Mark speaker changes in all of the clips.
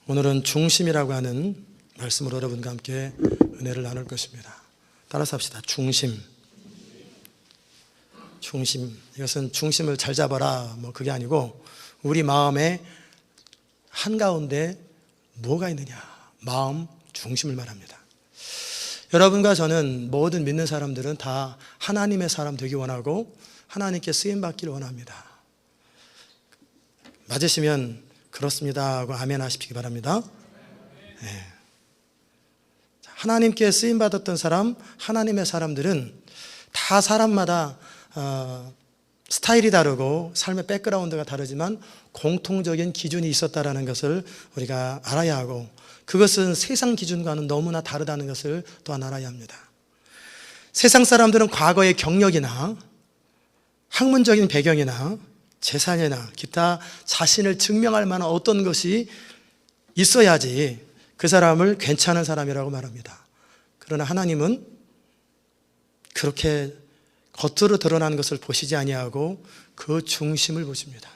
Speaker 1: 오늘은 중심이라고 하는 말씀으로 여러분과 함께 은혜를 나눌 것입니다. 따라서 합시다. 중심. 이것은 중심을 잘 잡아라 그게 아니고 우리 마음의 한가운데 뭐가 있느냐, 마음 중심을 말합니다. 여러분과 저는 모든 믿는 사람들은 다 하나님의 사람 되기 원하고 하나님께 쓰임받기를 원합니다. 맞으시면 그렇습니다 하고 아멘 하시기 바랍니다. 네. 하나님께 쓰임받았던 사람, 하나님의 사람들은 다 사람마다 스타일이 다르고 삶의 백그라운드가 다르지만 공통적인 기준이 있었다는 것을 우리가 알아야 하고, 그것은 세상 기준과는 너무나 다르다는 것을 또한 알아야 합니다. 세상 사람들은 과거의 경력이나 학문적인 배경이나 재산이나 기타 자신을 증명할 만한 어떤 것이 있어야지 그 사람을 괜찮은 사람이라고 말합니다. 그러나 하나님은 그렇게 겉으로 드러나는 것을 보시지 아니하고 그 중심을 보십니다.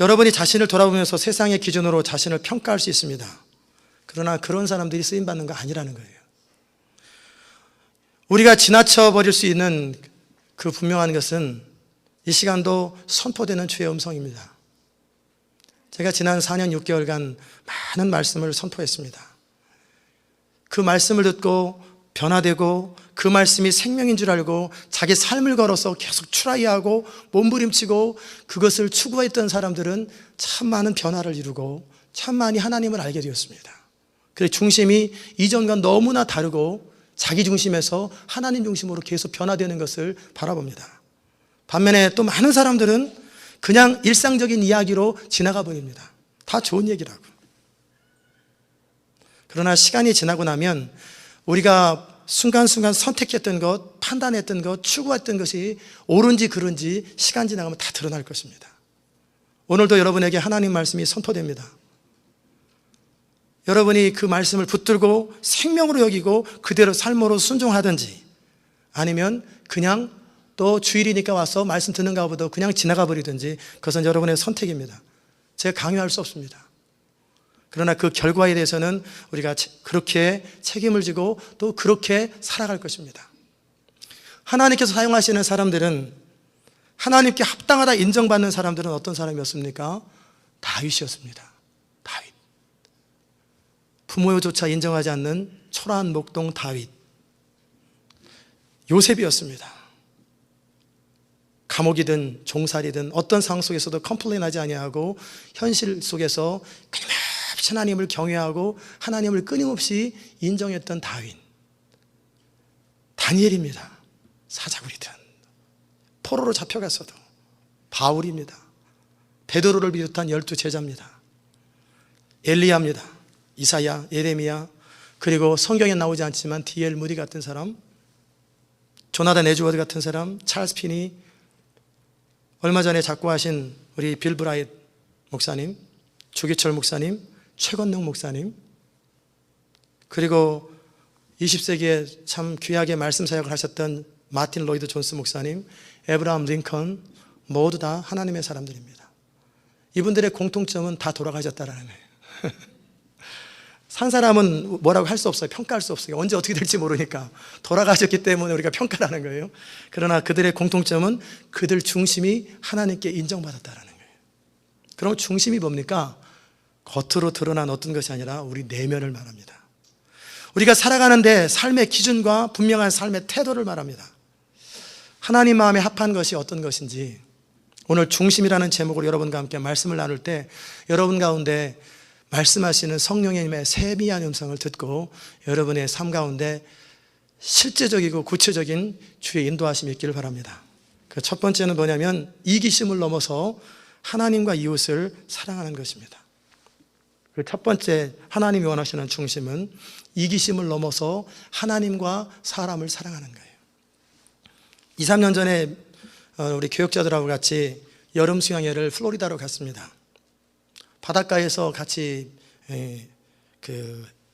Speaker 1: 여러분이 자신을 돌아보면서 세상의 기준으로 자신을 평가할 수 있습니다. 그러나 그런 사람들이 쓰임받는 거 아니라는 거예요. 우리가 지나쳐 버릴 수 있는 그 분명한 것은 이 시간도 선포되는 주의 음성입니다. 제가 지난 4년 6개월간 많은 말씀을 선포했습니다. 그 말씀을 듣고 변화되고 그 말씀이 생명인 줄 알고 자기 삶을 걸어서 계속 트라이하고 몸부림치고 그것을 추구했던 사람들은 참 많은 변화를 이루고 참 많이 하나님을 알게 되었습니다. 그래서 중심이 이전과 너무나 다르고 자기 중심에서 하나님 중심으로 계속 변화되는 것을 바라봅니다. 반면에 또 많은 사람들은 그냥 일상적인 이야기로 지나가 버립니다. 다 좋은 얘기라고. 그러나 시간이 지나고 나면 우리가 순간순간 선택했던 것, 판단했던 것, 추구했던 것이 옳은지 그른지 시간 지나가면 다 드러날 것입니다. 오늘도 여러분에게 하나님 말씀이 선포됩니다. 여러분이 그 말씀을 붙들고 생명으로 여기고 그대로 삶으로 순종하든지, 아니면 그냥 또 주일이니까 와서 말씀 듣는가 보다 그냥 지나가 버리든지, 그것은 여러분의 선택입니다. 제가 강요할 수 없습니다. 그러나 그 결과에 대해서는 우리가 그렇게 책임을 지고 또 그렇게 살아갈 것입니다. 하나님께서 사용하시는 사람들은, 하나님께 합당하다 인정받는 사람들은 어떤 사람이었습니까? 다윗이었습니다. 다윗. 부모조차 인정하지 않는 초라한 목동 다윗. 요셉이었습니다. 감옥이든 종살이든 어떤 상황 속에서도 컴플레인하지 아니하고 현실 속에서 끊임없이 하나님을 경외하고 하나님을 끊임없이 인정했던 다윗. 다니엘입니다. 사자굴이든 포로로 잡혀갔어도. 바울입니다. 베드로를 비롯한 12제자입니다. 엘리야입니다. 이사야, 예레미야, 그리고 성경에 나오지 않지만 D.L. 무디 같은 사람, 조나단 에즈워드 같은 사람, 찰스 피니, 얼마 전에 작고하신 우리 빌 브라이트 목사님, 주기철 목사님, 최건능 목사님, 그리고 20세기에 참 귀하게 말씀 사역을 하셨던 마틴 로이드 존스 목사님, 에브라함 링컨, 모두 다 하나님의 사람들입니다. 이분들의 공통점은 다 돌아가셨다라는 거예요. 산 사람은 뭐라고 할 수 없어요. 평가할 수 없어요. 언제 어떻게 될지 모르니까. 돌아가셨기 때문에 우리가 평가를 하는 거예요. 그러나 그들의 공통점은 그들 중심이 하나님께 인정받았다는 거예요. 그럼 중심이 뭡니까? 겉으로 드러난 어떤 것이 아니라 우리 내면을 말합니다. 우리가 살아가는데 삶의 기준과 분명한 삶의 태도를 말합니다. 하나님 마음에 합한 것이 어떤 것인지, 오늘 중심이라는 제목으로 여러분과 함께 말씀을 나눌 때 여러분 가운데 말씀하시는 성령님의 세미한 음성을 듣고 여러분의 삶 가운데 실제적이고 구체적인 주의 인도하심이 있기를 바랍니다. 그 첫 번째는 뭐냐면 이기심을 넘어서 하나님과 이웃을 사랑하는 것입니다. 그 첫 번째 하나님이 원하시는 중심은 이기심을 넘어서 하나님과 사람을 사랑하는 거예요. 2, 3년 전에 우리 교역자들하고 같이 여름 수양회를 플로리다로 갔습니다. 바닷가에서 같이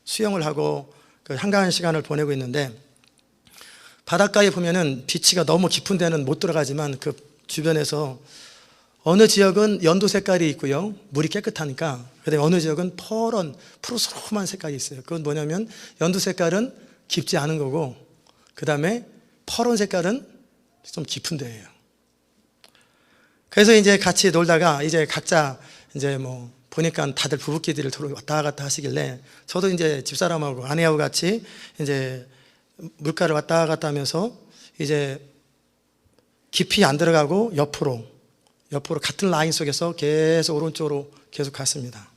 Speaker 1: 수영을 하고 한가한 시간을 보내고 있는데, 바닷가에 보면은 비치가 너무 깊은 데는 못 들어가지만 그 주변에서 어느 지역은 연두 색깔이 있고요. 물이 깨끗하니까. 그다음에 어느 지역은 퍼런 푸르스름한 색깔이 있어요. 그건 뭐냐면 연두 색깔은 깊지 않은 거고, 그다음에 퍼런 색깔은 좀 깊은 데예요. 그래서 이제 같이 놀다가 이제 각자 이제 뭐 보니까 다들 부부끼리를 왔다 갔다 하시길래 저도 이제 집사람하고 아내하고 같이 이제 물가를 왔다 갔다 하면서 이제 깊이 안 들어가고 옆으로 같은 라인 속에서 계속 오른쪽으로 계속 갔습니다.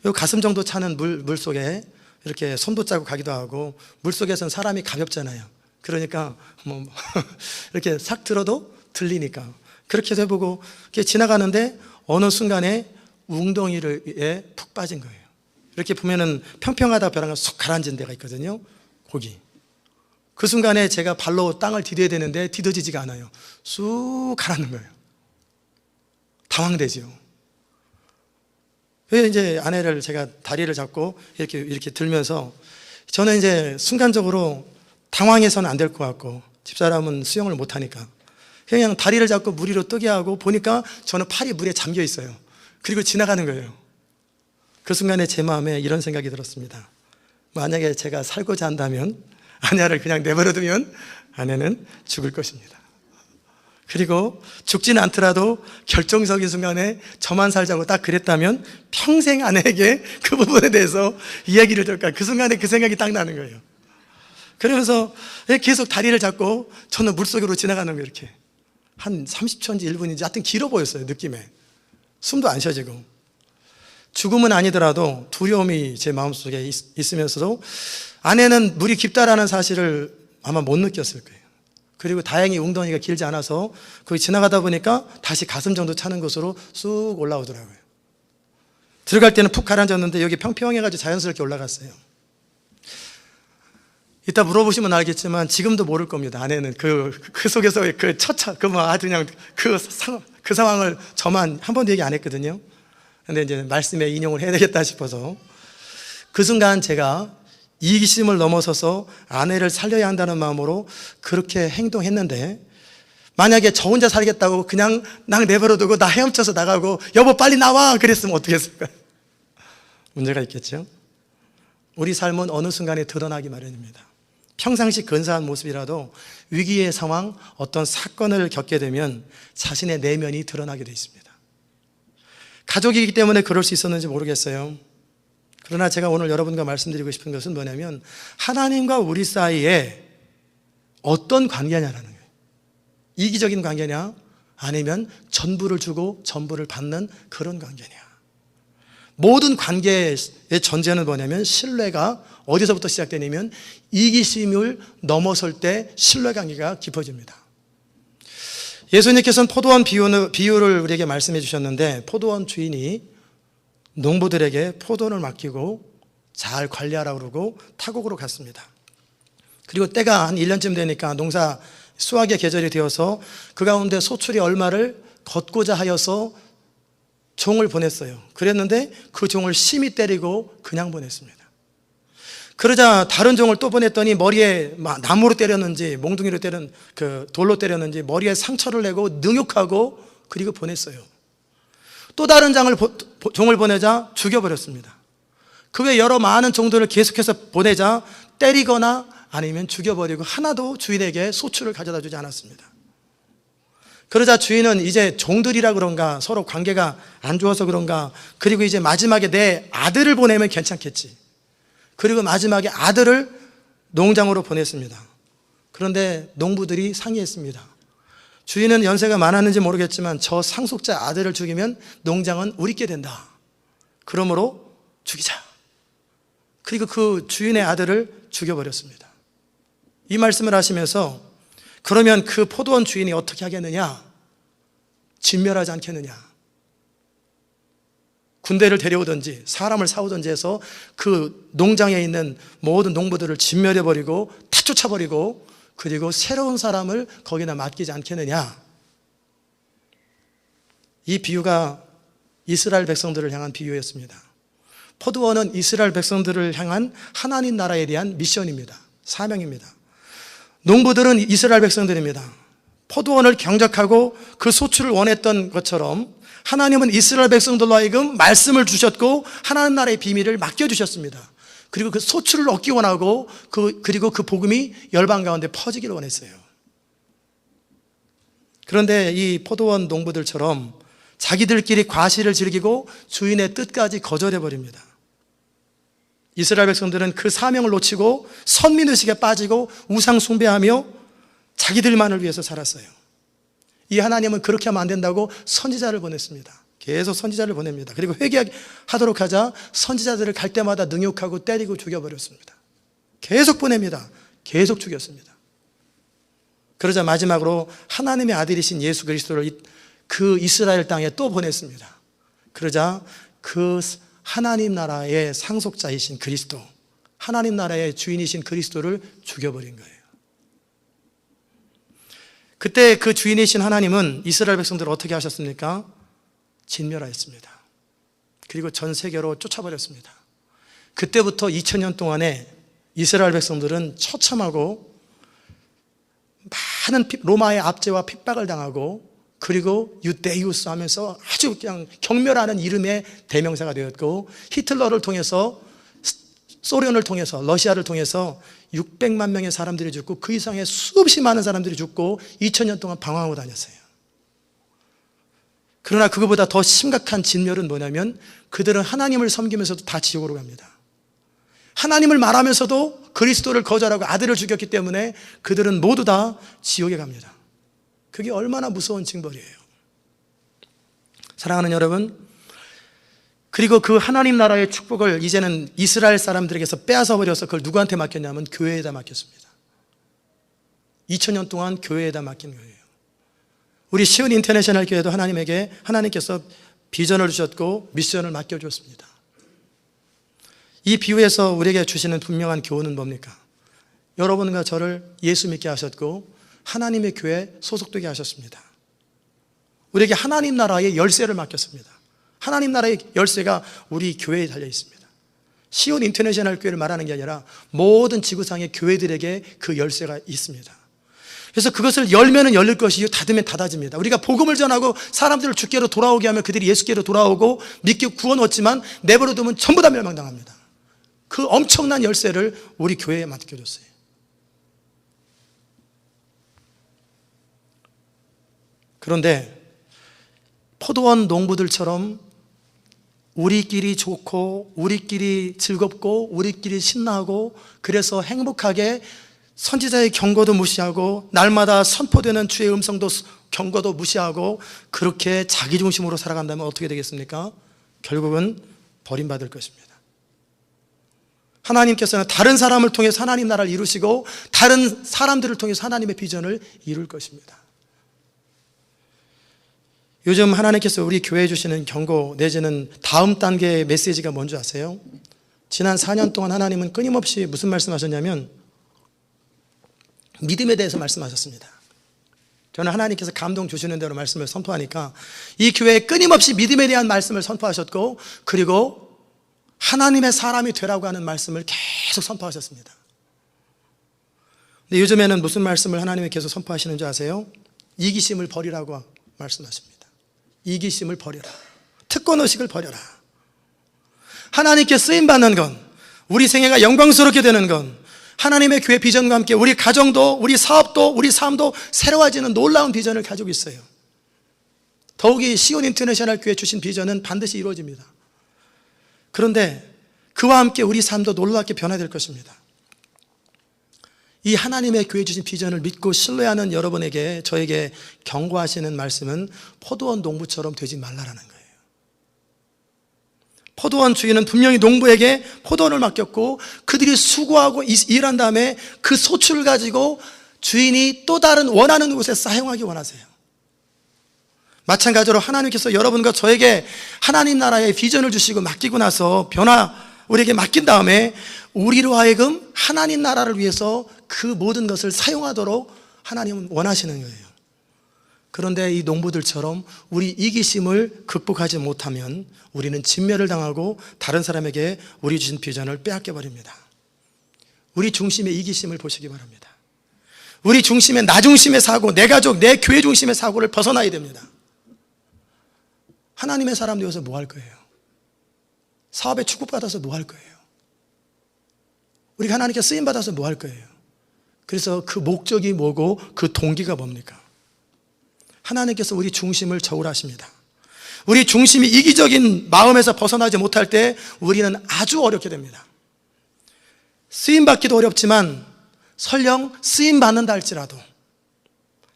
Speaker 1: 요 가슴 정도 차는 물 속에 이렇게 손도 짜고 가기도 하고, 물 속에서는 사람이 가볍잖아요. 그러니까 뭐 이렇게 싹 들어도 들리니까 그렇게 해보고 이렇게 지나가는데 어느 순간에 웅덩이에 푹 빠진 거예요. 이렇게 보면은 평평하다 벼랑가 쏙 가라앉은 데가 있거든요. 거기. 그 순간에 제가 발로 땅을 디뎌야 되는데 디뎌지지가 않아요. 쑥 가라앉는 거예요. 당황되죠. 그래서 이제 아내를 제가 다리를 잡고 이렇게 들면서, 저는 이제 순간적으로 당황해서는 안 될 것 같고, 집사람은 수영을 못 하니까 그냥 다리를 잡고 물 위로 뜨게 하고, 보니까 저는 팔이 물에 잠겨 있어요. 그리고 지나가는 거예요. 그 순간에 제 마음에 이런 생각이 들었습니다. 만약에 제가 살고자 한다면 아내를 그냥 내버려두면 아내는 죽을 것입니다. 그리고 죽지는 않더라도 결정적인 순간에 저만 살자고 딱 그랬다면 평생 아내에게 그 부분에 대해서 이야기를 들을까, 그 순간에 그 생각이 딱 나는 거예요. 그러면서 계속 다리를 잡고 저는 물속으로 지나가는 거예요. 이렇게 한 30초인지 1분인지 하여튼 길어 보였어요. 느낌에 숨도 안 쉬어지고. 죽음은 아니더라도 두려움이 제 마음속에 있으면서도 아내는 물이 깊다라는 사실을 아마 못 느꼈을 거예요. 그리고 다행히 웅덩이가 길지 않아서 거기 지나가다 보니까 다시 가슴 정도 차는 곳으로 쑥 올라오더라고요. 들어갈 때는 푹 가라앉았는데 여기 평평해가지고 자연스럽게 올라갔어요. 이따 물어보시면 알겠지만 지금도 모를 겁니다. 아내는 그 속에서의 그 아주 그냥 그 상황을 저만 한 번도 얘기 안 했거든요. 근데 이제 말씀에 인용을 해야 되겠다 싶어서 그 순간 제가 이기심을 넘어서서 아내를 살려야 한다는 마음으로 그렇게 행동했는데, 만약에 저 혼자 살겠다고 그냥 나 내버려두고 나 헤엄쳐서 나가고 여보 빨리 나와 그랬으면 어떻게 했을까요? 문제가 있겠죠. 우리 삶은 어느 순간에 드러나기 마련입니다. 평상시 근사한 모습이라도 위기의 상황, 어떤 사건을 겪게 되면 자신의 내면이 드러나게 돼 있습니다. 가족이기 때문에 그럴 수 있었는지 모르겠어요. 그러나 제가 오늘 여러분과 말씀드리고 싶은 것은 뭐냐면, 하나님과 우리 사이에 어떤 관계냐라는 거예요. 이기적인 관계냐, 아니면 전부를 주고 전부를 받는 그런 관계냐. 모든 관계의 전제는 뭐냐면 신뢰가 어디서부터 시작되냐면 이기심을 넘어설 때 신뢰 관계가 깊어집니다. 예수님께서는 포도원 비유를 우리에게 말씀해 주셨는데, 포도원 주인이 농부들에게 포도원을 맡기고 잘 관리하라고 그러고 타국으로 갔습니다. 그리고 때가 한 1년쯤 되니까 농사 수확의 계절이 되어서 그 가운데 소출이 얼마를 걷고자 하여서 종을 보냈어요. 그랬는데 그 종을 심히 때리고 그냥 보냈습니다. 그러자 다른 종을 또 보냈더니 머리에 나무로 때렸는지 몽둥이로 돌로 때렸는지 머리에 상처를 내고 능욕하고 그리고 보냈어요. 또 다른 종을 보내자 죽여버렸습니다. 그 외 여러 많은 종들을 계속해서 보내자 때리거나 아니면 죽여버리고 하나도 주인에게 소출을 가져다 주지 않았습니다. 그러자 주인은 이제 종들이라 그런가, 서로 관계가 안 좋아서 그런가, 그리고 이제 마지막에 내 아들을 보내면 괜찮겠지. 그리고 마지막에 아들을 농장으로 보냈습니다. 그런데 농부들이 상의했습니다. 주인은 연세가 많았는지 모르겠지만 저 상속자 아들을 죽이면 농장은 우리께 된다. 그러므로 죽이자. 그리고 그 주인의 아들을 죽여버렸습니다. 이 말씀을 하시면서 그러면 그 포도원 주인이 어떻게 하겠느냐? 진멸하지 않겠느냐? 군대를 데려오든지 사람을 사오든지 해서 그 농장에 있는 모든 농부들을 진멸해버리고 다 쫓아버리고 그리고 새로운 사람을 거기다 맡기지 않겠느냐. 이 비유가 이스라엘 백성들을 향한 비유였습니다. 포도원은 이스라엘 백성들을 향한 하나님 나라에 대한 미션입니다. 사명입니다. 농부들은 이스라엘 백성들입니다. 포도원을 경작하고 그 소출을 원했던 것처럼 하나님은 이스라엘 백성들로 하여금 말씀을 주셨고 하나님 나라의 비밀을 맡겨주셨습니다. 그리고 그 소출을 얻기 원하고 그리고 그 복음이 열방 가운데 퍼지기를 원했어요. 그런데 이 포도원 농부들처럼 자기들끼리 과시를 즐기고 주인의 뜻까지 거절해버립니다. 이스라엘 백성들은 그 사명을 놓치고 선민의식에 빠지고 우상 숭배하며 자기들만을 위해서 살았어요. 이 하나님은 그렇게 하면 안 된다고 선지자를 보냈습니다. 계속 선지자를 보냅니다. 그리고 회개하도록 하자 선지자들을 갈 때마다 능욕하고 때리고 죽여버렸습니다. 계속 보냅니다. 계속 죽였습니다. 그러자 마지막으로 하나님의 아들이신 예수 그리스도를 그 이스라엘 땅에 또 보냈습니다. 그러자 그 하나님 나라의 상속자이신 그리스도, 하나님 나라의 주인이신 그리스도를 죽여버린 거예요. 그때 그 주인이신 하나님은 이스라엘 백성들을 어떻게 하셨습니까? 진멸하였습니다. 그리고 전 세계로 쫓아버렸습니다. 그때부터 2000년 동안에 이스라엘 백성들은 처참하고 많은 로마의 압제와 핍박을 당하고 그리고 유대이우스 하면서 아주 그냥 경멸하는 이름의 대명사가 되었고 히틀러를 통해서 소련을 통해서 러시아를 통해서 600만 명의 사람들이 죽고 그 이상의 수없이 많은 사람들이 죽고 2000년 동안 방황하고 다녔어요. 그러나 그거보다 더 심각한 진멸은 뭐냐면 그들은 하나님을 섬기면서도 다 지옥으로 갑니다. 하나님을 말하면서도 그리스도를 거절하고 아들을 죽였기 때문에 그들은 모두 다 지옥에 갑니다. 그게 얼마나 무서운 징벌이에요. 사랑하는 여러분, 그리고 그 하나님 나라의 축복을 이제는 이스라엘 사람들에게서 빼앗아 버려서 그걸 누구한테 맡겼냐면 교회에다 맡겼습니다. 2000년 동안 교회에다 맡긴 거예요. 우리 시온 인터내셔널 교회도 하나님께서 비전을 주셨고 미션을 맡겨주었습니다. 이 비유에서 우리에게 주시는 분명한 교훈은 뭡니까? 여러분과 저를 예수 믿게 하셨고 하나님의 교회에 소속되게 하셨습니다. 우리에게 하나님 나라의 열쇠를 맡겼습니다. 하나님 나라의 열쇠가 우리 교회에 달려 있습니다. 시온 인터내셔널 교회를 말하는 게 아니라 모든 지구상의 교회들에게 그 열쇠가 있습니다. 그래서 그것을 열면은 열릴 것이요 닫으면 닫아집니다. 우리가 복음을 전하고 사람들을 주께로 돌아오게 하면 그들이 예수께로 돌아오고 믿고 구원 얻지만 내버려 두면 전부 다 멸망당합니다. 그 엄청난 열쇠를 우리 교회에 맡겨줬어요. 그런데 포도원 농부들처럼 우리끼리 좋고 우리끼리 즐겁고 우리끼리 신나고 그래서 행복하게 선지자의 경고도 무시하고 날마다 선포되는 주의 음성도 경고도 무시하고 그렇게 자기중심으로 살아간다면 어떻게 되겠습니까? 결국은 버림받을 것입니다. 하나님께서는 다른 사람을 통해서 하나님 나라를 이루시고 다른 사람들을 통해서 하나님의 비전을 이룰 것입니다. 요즘 하나님께서 우리 교회에 주시는 경고 내지는 다음 단계의 메시지가 뭔지 아세요? 지난 4년 동안 하나님은 끊임없이 무슨 말씀하셨냐면 믿음에 대해서 말씀하셨습니다. 저는 하나님께서 감동 주시는 대로 말씀을 선포하니까 이 교회에 끊임없이 믿음에 대한 말씀을 선포하셨고 그리고 하나님의 사람이 되라고 하는 말씀을 계속 선포하셨습니다. 근데 요즘에는 무슨 말씀을 하나님이 계속 선포하시는 줄 아세요? 이기심을 버리라고 말씀하십니다. 이기심을 버려라. 특권의식을 버려라. 하나님께 쓰임받는 건 우리 생애가 영광스럽게 되는 건 하나님의 교회 비전과 함께 우리 가정도 우리 사업도 우리 삶도 새로워지는 놀라운 비전을 가지고 있어요. 더욱이 시온 인터내셔널 교회 주신 비전은 반드시 이루어집니다. 그런데 그와 함께 우리 삶도 놀랍게 변화될 것입니다. 이 하나님의 교회 주신 비전을 믿고 신뢰하는 여러분에게 저에게 경고하시는 말씀은 포도원 농부처럼 되지 말라라는 거예요. 포도원 주인은 분명히 농부에게 포도원을 맡겼고 그들이 수고하고 일한 다음에 그 소출을 가지고 주인이 또 다른 원하는 곳에 사용하기 원하세요. 마찬가지로 하나님께서 여러분과 저에게 하나님 나라의 비전을 주시고 맡기고 나서 우리에게 맡긴 다음에 우리로 하여금 하나님 나라를 위해서 그 모든 것을 사용하도록 하나님은 원하시는 거예요. 그런데 이 농부들처럼 우리 이기심을 극복하지 못하면 우리는 진멸을 당하고 다른 사람에게 우리 주신 비전을 빼앗겨 버립니다. 우리 중심의 이기심을 보시기 바랍니다. 우리 중심의 나 중심의 사고, 내 가족, 내 교회 중심의 사고를 벗어나야 됩니다. 하나님의 사람 되어서 뭐 할 거예요? 사업에 축복받아서 뭐 할 거예요? 우리가 하나님께 쓰임받아서 뭐 할 거예요? 그래서 그 목적이 뭐고 그 동기가 뭡니까? 하나님께서 우리 중심을 저울하십니다. 우리 중심이 이기적인 마음에서 벗어나지 못할 때 우리는 아주 어렵게 됩니다. 쓰임받기도 어렵지만 설령 쓰임받는다 할지라도,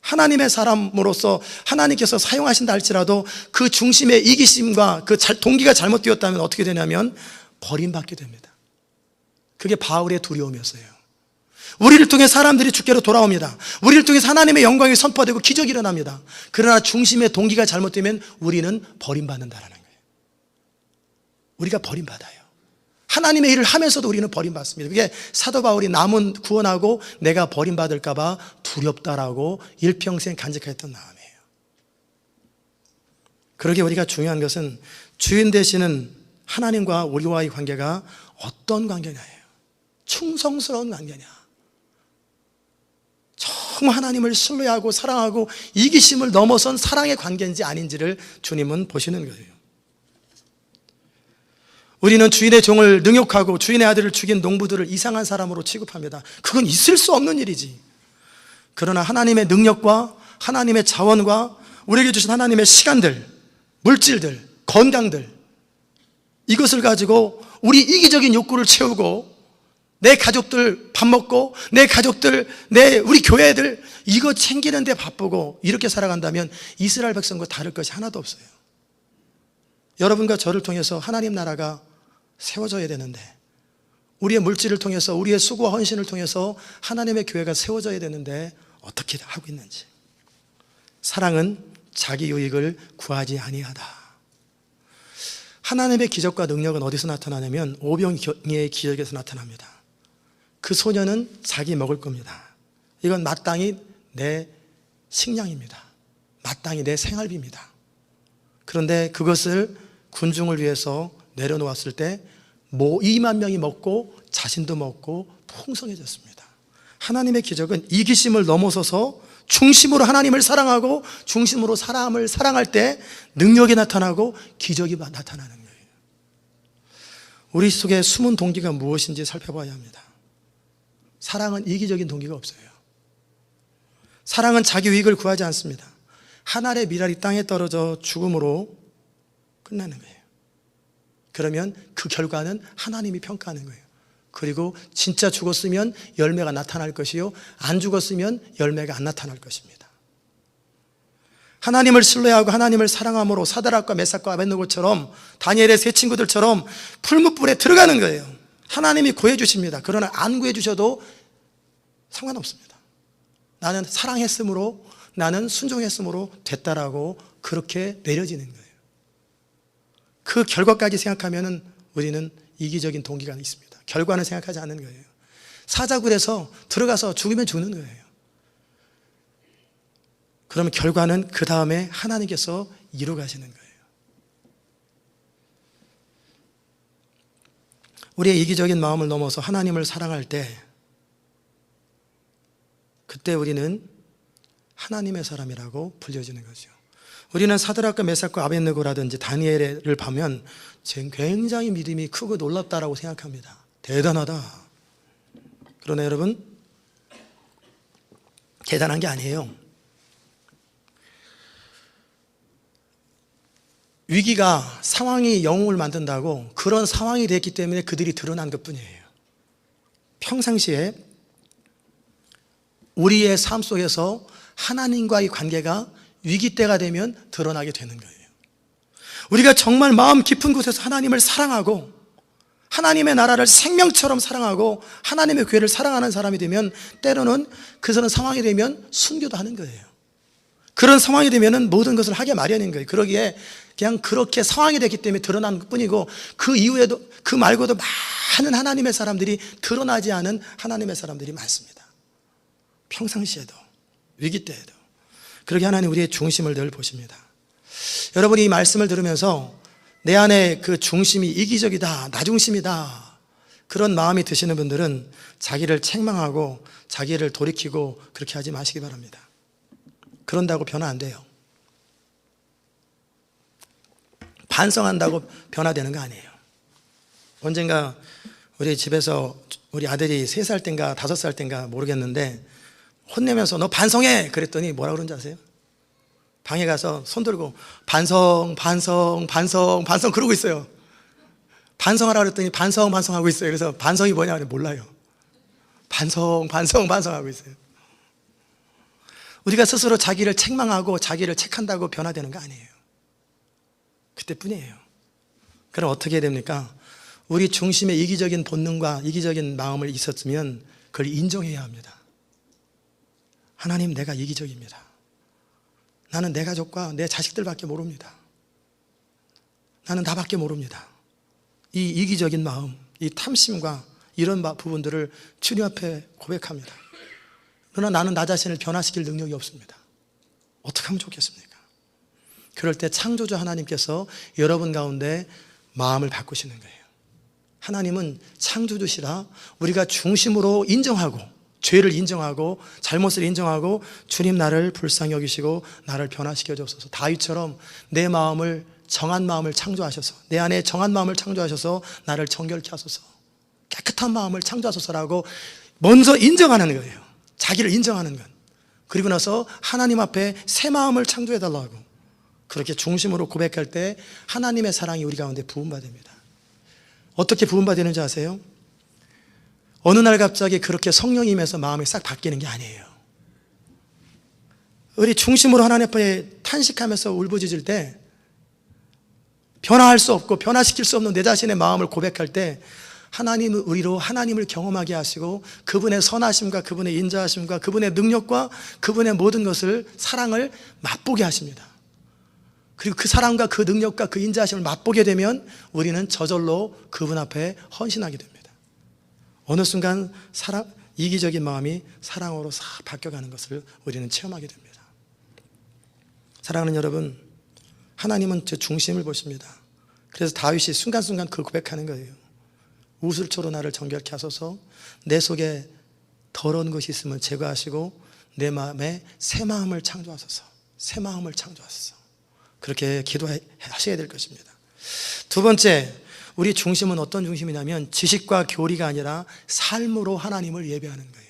Speaker 1: 하나님의 사람으로서 하나님께서 사용하신다 할지라도 그 중심의 이기심과 그 동기가 잘못되었다면 어떻게 되냐면 버림받게 됩니다. 그게 바울의 두려움이었어요. 우리를 통해 사람들이 주께로 돌아옵니다. 우리를 통해서 하나님의 영광이 선포되고 기적이 일어납니다. 그러나 중심의 동기가 잘못되면 우리는 버림받는다라는 거예요. 우리가 버림받아요. 하나님의 일을 하면서도 우리는 버림받습니다. 그게 사도 바울이 남은 구원하고 내가 버림받을까 봐 두렵다라고 일평생 간직했던 마음이에요. 그러기에 우리가 중요한 것은 주인 되시는 하나님과 우리와의 관계가 어떤 관계냐예요. 충성스러운 관계냐, 정말 하나님을 신뢰하고 사랑하고 이기심을 넘어선 사랑의 관계인지 아닌지를 주님은 보시는 거예요. 우리는 주인의 종을 능욕하고 주인의 아들을 죽인 농부들을 이상한 사람으로 취급합니다. 그건 있을 수 없는 일이지. 그러나 하나님의 능력과 하나님의 자원과 우리에게 주신 하나님의 시간들, 물질들, 건강들, 이것을 가지고 우리 이기적인 욕구를 채우고 내 가족들 밥 먹고 내 가족들, 우리 교회들 이거 챙기는데 바쁘고 이렇게 살아간다면 이스라엘 백성과 다를 것이 하나도 없어요. 여러분과 저를 통해서 하나님 나라가 세워져야 되는데, 우리의 물질을 통해서, 우리의 수고와 헌신을 통해서 하나님의 교회가 세워져야 되는데 어떻게 하고 있는지. 사랑은 자기 유익을 구하지 아니하다. 하나님의 기적과 능력은 어디서 나타나냐면 오병이의 기적에서 나타납니다. 그 소녀는 자기 먹을 겁니다. 이건 마땅히 내 식량입니다. 마땅히 내 생활비입니다. 그런데 그것을 군중을 위해서 내려놓았을 때 2만 명이 먹고 자신도 먹고 풍성해졌습니다. 하나님의 기적은 이기심을 넘어서서 중심으로 하나님을 사랑하고 중심으로 사람을 사랑할 때 능력이 나타나고 기적이 나타나는 거예요. 우리 속에 숨은 동기가 무엇인지 살펴봐야 합니다. 사랑은 이기적인 동기가 없어요. 사랑은 자기 이익을 구하지 않습니다. 한 알의 밀알이 땅에 떨어져 죽음으로 끝나는 거예요. 그러면 그 결과는 하나님이 평가하는 거예요. 그리고 진짜 죽었으면 열매가 나타날 것이요, 안 죽었으면 열매가 안 나타날 것입니다. 하나님을 신뢰하고 하나님을 사랑함으로 사드락과 메삭과 아벳느고처럼, 다니엘의 세 친구들처럼 풀무불에 들어가는 거예요. 하나님이 구해주십니다. 그러나 안 구해주셔도 상관없습니다. 나는 사랑했으므로, 나는 순종했으므로 됐다라고 그렇게 내려지는 거예요. 그 결과까지 생각하면 우리는 이기적인 동기가 있습니다. 결과는 생각하지 않는 거예요. 사자굴에서 들어가서 죽으면 죽는 거예요. 그러면 결과는 그 다음에 하나님께서 이루 가시는 거예요. 우리의 이기적인 마음을 넘어서 하나님을 사랑할 때, 그때 우리는 하나님의 사람이라고 불려지는 거죠. 우리는 사드락과 메삭과 아벳느고라든지 다니엘을 보면 굉장히 믿음이 크고 놀랍다라고 생각합니다. 대단하다. 그러나 여러분, 대단한 게 아니에요. 위기가, 상황이 영웅을 만든다고 그런 상황이 됐기 때문에 그들이 드러난 것뿐이에요. 평상시에 우리의 삶 속에서 하나님과의 관계가 위기 때가 되면 드러나게 되는 거예요. 우리가 정말 마음 깊은 곳에서 하나님을 사랑하고 하나님의 나라를 생명처럼 사랑하고 하나님의 교회를 사랑하는 사람이 되면 때로는 그런 상황이 되면 순교도 하는 거예요. 그런 상황이 되면 모든 것을 하게 마련인 거예요. 그러기에 그냥 그렇게 상황이 됐기 때문에 드러난 것뿐이고, 그 이후에도, 그 말고도 많은 하나님의 사람들이 드러나지 않은 하나님의 사람들이 많습니다. 평상시에도, 위기 때에도. 그렇게 하나님 우리의 중심을 늘 보십니다. 여러분이 이 말씀을 들으면서 내 안에 그 중심이 이기적이다, 나 중심이다, 그런 마음이 드시는 분들은 자기를 책망하고 자기를 돌이키고 그렇게 하지 마시기 바랍니다. 그런다고 변화 안 돼요. 반성한다고 변화되는 거 아니에요. 언젠가 우리 집에서 우리 아들이 3살 땐가 5살 땐가 모르겠는데 혼내면서 너 반성해! 그랬더니 뭐라 그런지 아세요? 방에 가서 손 들고 반성 그러고 있어요. 반성하라 그랬더니 반성하고 있어요. 그래서 반성이 뭐냐 그래 몰라요. 반성하고 있어요. 우리가 스스로 자기를 책망하고 자기를 책한다고 변화되는 거 아니에요. 그때뿐이에요. 그럼 어떻게 해야 됩니까? 우리 중심에 이기적인 본능과 이기적인 마음을 있었으면 그걸 인정해야 합니다. 하나님, 내가 이기적입니다. 나는 내 가족과 내 자식들밖에 모릅니다. 나는 나밖에 모릅니다. 이 이기적인 마음, 이 탐심과 이런 부분들을 주님 앞에 고백합니다. 그러나 나는 나 자신을 변화시킬 능력이 없습니다. 어떻게 하면 좋겠습니까? 그럴 때 창조주 하나님께서 여러분 가운데 마음을 바꾸시는 거예요. 하나님은 창조주시라 우리가 중심으로 인정하고 죄를 인정하고 잘못을 인정하고 주님 나를 불쌍히 여기시고 나를 변화시켜 주옵소서. 다윗처럼 내 마음을 정한 마음을 창조하셔서 내 안에 정한 마음을 창조하셔서 나를 정결케 하소서. 깨끗한 마음을 창조하소서라고 먼저 인정하는 거예요. 자기를 인정하는 것. 그리고 나서 하나님 앞에 새 마음을 창조해 달라고 그렇게 중심으로 고백할 때 하나님의 사랑이 우리 가운데 부음받습니다. 어떻게 부음받는지 아세요? 어느 날 갑자기 그렇게 성령이 임해서 마음이 싹 바뀌는 게 아니에요. 우리 중심으로 하나님 앞에 탄식하면서 울부짖을 때 변화할 수 없고 변화시킬 수 없는 내 자신의 마음을 고백할 때 하나님은 우리로 하나님을 경험하게 하시고 그분의 선하심과 그분의 인자하심과 그분의 능력과 그분의 모든 것을 사랑을 맛보게 하십니다. 그리고 그 사랑과 그 능력과 그 인자하심을 맛보게 되면 우리는 저절로 그분 앞에 헌신하게 됩니다. 어느 순간 이기적인 마음이 사랑으로 싹 바뀌어가는 것을 우리는 체험하게 됩니다. 사랑하는 여러분, 하나님은 제 중심을 보십니다. 그래서 다윗이 순간순간 그 고백하는 거예요. 우슬초로 나를 정결케 하소서. 내 속에 더러운 것이 있으면 제거하시고 내 마음에 새 마음을 창조하소서. 새 마음을 창조하소서. 그렇게 기도하셔야 될 것입니다. 두 번째, 우리 중심은 어떤 중심이냐면 지식과 교리가 아니라 삶으로 하나님을 예배하는 거예요.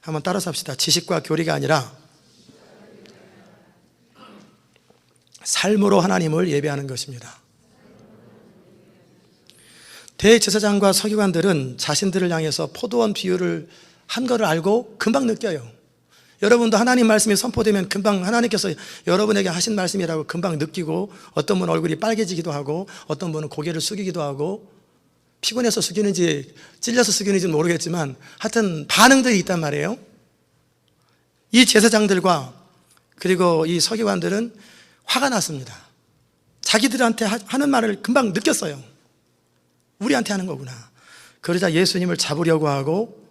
Speaker 1: 한번 따라서 합시다. 지식과 교리가 아니라 삶으로 하나님을 예배하는 것입니다. 대제사장과 서기관들은 자신들을 향해서 포도원 비유를 한 거를 알고 금방 느껴요. 여러분도 하나님 말씀이 선포되면 금방 하나님께서 여러분에게 하신 말씀이라고 금방 느끼고 어떤 분은 얼굴이 빨개지기도 하고 어떤 분은 고개를 숙이기도 하고 피곤해서 숙이는지 찔려서 숙이는지는 모르겠지만 하여튼 반응들이 있단 말이에요. 이 제사장들과 그리고 이 서기관들은 화가 났습니다. 자기들한테 하는 말을 금방 느꼈어요. 우리한테 하는 거구나. 그러자 예수님을 잡으려고 하고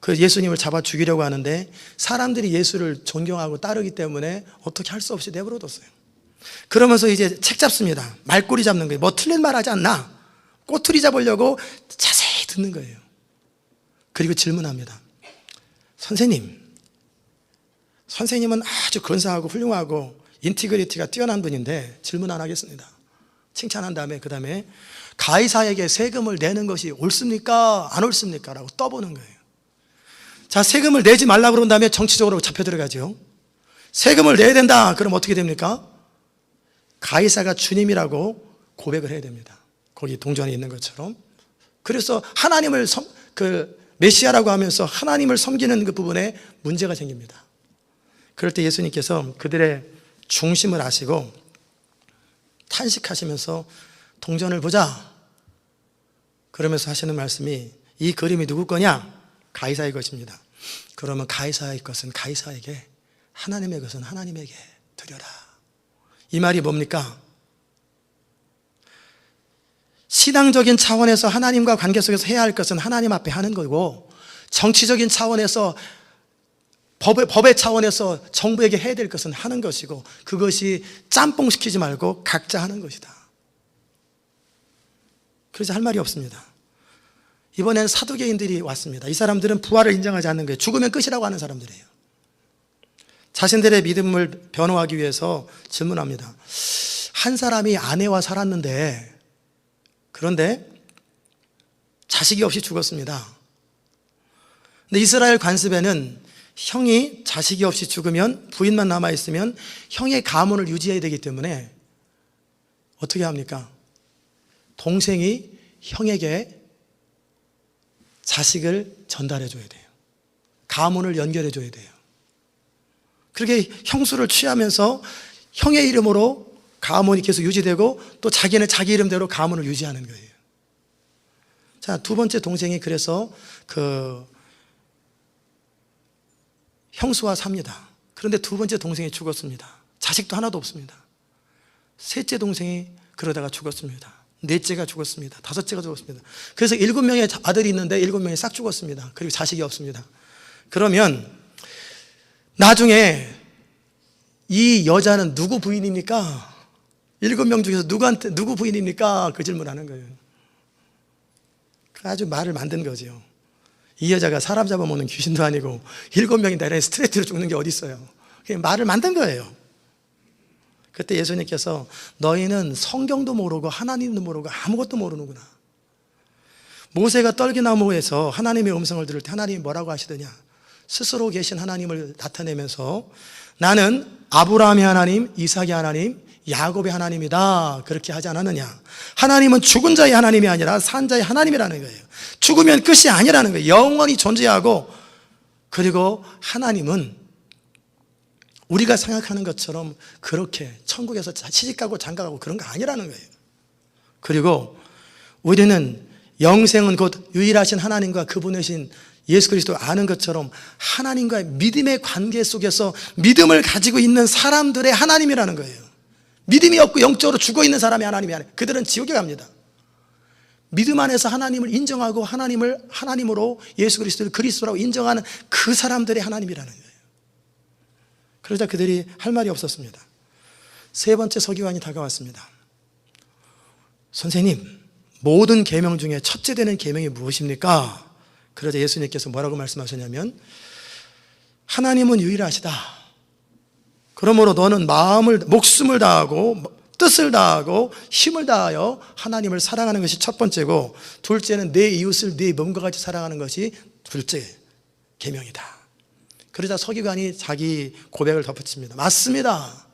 Speaker 1: 그 예수님을 잡아 죽이려고 하는데 사람들이 예수를 존경하고 따르기 때문에 어떻게 할 수 없이 내버려뒀어요. 그러면서 이제 책 잡습니다. 말꼬리 잡는 거예요. 뭐 틀린 말 하지 않나? 꼬투리 잡으려고 자세히 듣는 거예요. 그리고 질문합니다. 선생님은 아주 근사하고 훌륭하고 인티그리티가 뛰어난 분인데 질문 안 하겠습니다. 칭찬한 다음에 그 다음에 가이사에게 세금을 내는 것이 옳습니까? 안 옳습니까? 라고 떠보는 거예요. 자, 세금을 내지 말라고 그런 다음에 정치적으로 잡혀 들어가죠. 세금을 내야 된다. 그럼 어떻게 됩니까? 가이사가 주님이라고 고백을 해야 됩니다. 거기 동전에 있는 것처럼. 그래서 하나님을 메시아라고 하면서 하나님을 섬기는 그 부분에 문제가 생깁니다. 그럴 때 예수님께서 그들의 중심을 아시고 탄식하시면서 동전을 보자. 그러면서 하시는 말씀이 이 그림이 누구 거냐? 가이사의 것입니다. 그러면 가이사의 것은 가이사에게, 하나님의 것은 하나님에게 드려라. 이 말이 뭡니까? 신앙적인 차원에서 하나님과 관계 속에서 해야 할 것은 하나님 앞에 하는 거고, 정치적인 차원에서 법의 차원에서 정부에게 해야 될 것은 하는 것이고, 그것이 짬뽕시키지 말고 각자 하는 것이다. 그래서 할 말이 없습니다. 이번엔 사두개인들이 왔습니다. 이 사람들은 부활을 인정하지 않는 거예요. 죽으면 끝이라고 하는 사람들이에요. 자신들의 믿음을 변호하기 위해서 질문합니다. 한 사람이 아내와 살았는데, 그런데 자식이 없이 죽었습니다. 근데 이스라엘 관습에는 형이 자식이 없이 죽으면, 부인만 남아있으면 형의 가문을 유지해야 되기 때문에 어떻게 합니까? 동생이 형에게 자식을 전달해 줘야 돼요. 가문을 연결해 줘야 돼요. 그렇게 형수를 취하면서 형의 이름으로 가문이 계속 유지되고 또 자기는 자기 이름대로 가문을 유지하는 거예요. 자, 두 번째 동생이 그래서 형수와 삽니다. 그런데 두 번째 동생이 죽었습니다. 자식도 하나도 없습니다. 셋째 동생이 그러다가 죽었습니다. 넷째가 죽었습니다. 다섯째가 죽었습니다. 그래서 7명의 아들이 있는데 7명이 싹 죽었습니다. 그리고 자식이 없습니다. 그러면 나중에 이 여자는 누구 부인입니까? 7명 중에서 누구 부인입니까? 그 질문하는 거예요. 아주 말을 만든 거죠. 이 여자가 사람 잡아먹는 귀신도 아니고 7명이 나란히 스트레이트로 죽는 게 어디 있어요? 그냥 말을 만든 거예요. 그때 예수님께서 너희는 성경도 모르고 하나님도 모르고 아무것도 모르는구나. 모세가 떨기나무에서 하나님의 음성을 들을 때 하나님이 뭐라고 하시더냐? 스스로 계신 하나님을 나타내면서 나는 아브라함의 하나님, 이삭의 하나님, 야곱의 하나님이다. 그렇게 하지 않았느냐? 하나님은 죽은 자의 하나님이 아니라 산 자의 하나님이라는 거예요. 죽으면 끝이 아니라는 거예요. 영원히 존재하고, 그리고 하나님은 우리가 생각하는 것처럼 그렇게 천국에서 시집가고 장가가고 그런 거 아니라는 거예요. 그리고 우리는 영생은 곧 유일하신 하나님과 그분이신 예수 그리스도 아는 것처럼 하나님과의 믿음의 관계 속에서 믿음을 가지고 있는 사람들의 하나님이라는 거예요. 믿음이 없고 영적으로 죽어있는 사람이 하나님이 아니에요. 그들은 지옥에 갑니다. 믿음 안에서 하나님을 인정하고 하나님을 하나님으로 예수 그리스도를 그리스도라고 인정하는 그 사람들의 하나님이라는 거예요. 그러자 그들이 할 말이 없었습니다. 세 번째 서기관이 다가왔습니다. 선생님, 모든 계명 중에 첫째 되는 계명이 무엇입니까? 그러자 예수님께서 뭐라고 말씀하셨냐면 하나님은 유일하시다. 그러므로 너는 목숨을 다하고 뜻을 다하고 힘을 다하여 하나님을 사랑하는 것이 첫 번째고, 둘째는 내 이웃을 내 몸과 같이 사랑하는 것이 둘째 계명이다. 그러자 서기관이 자기 고백을 덧붙입니다. 맞습니다.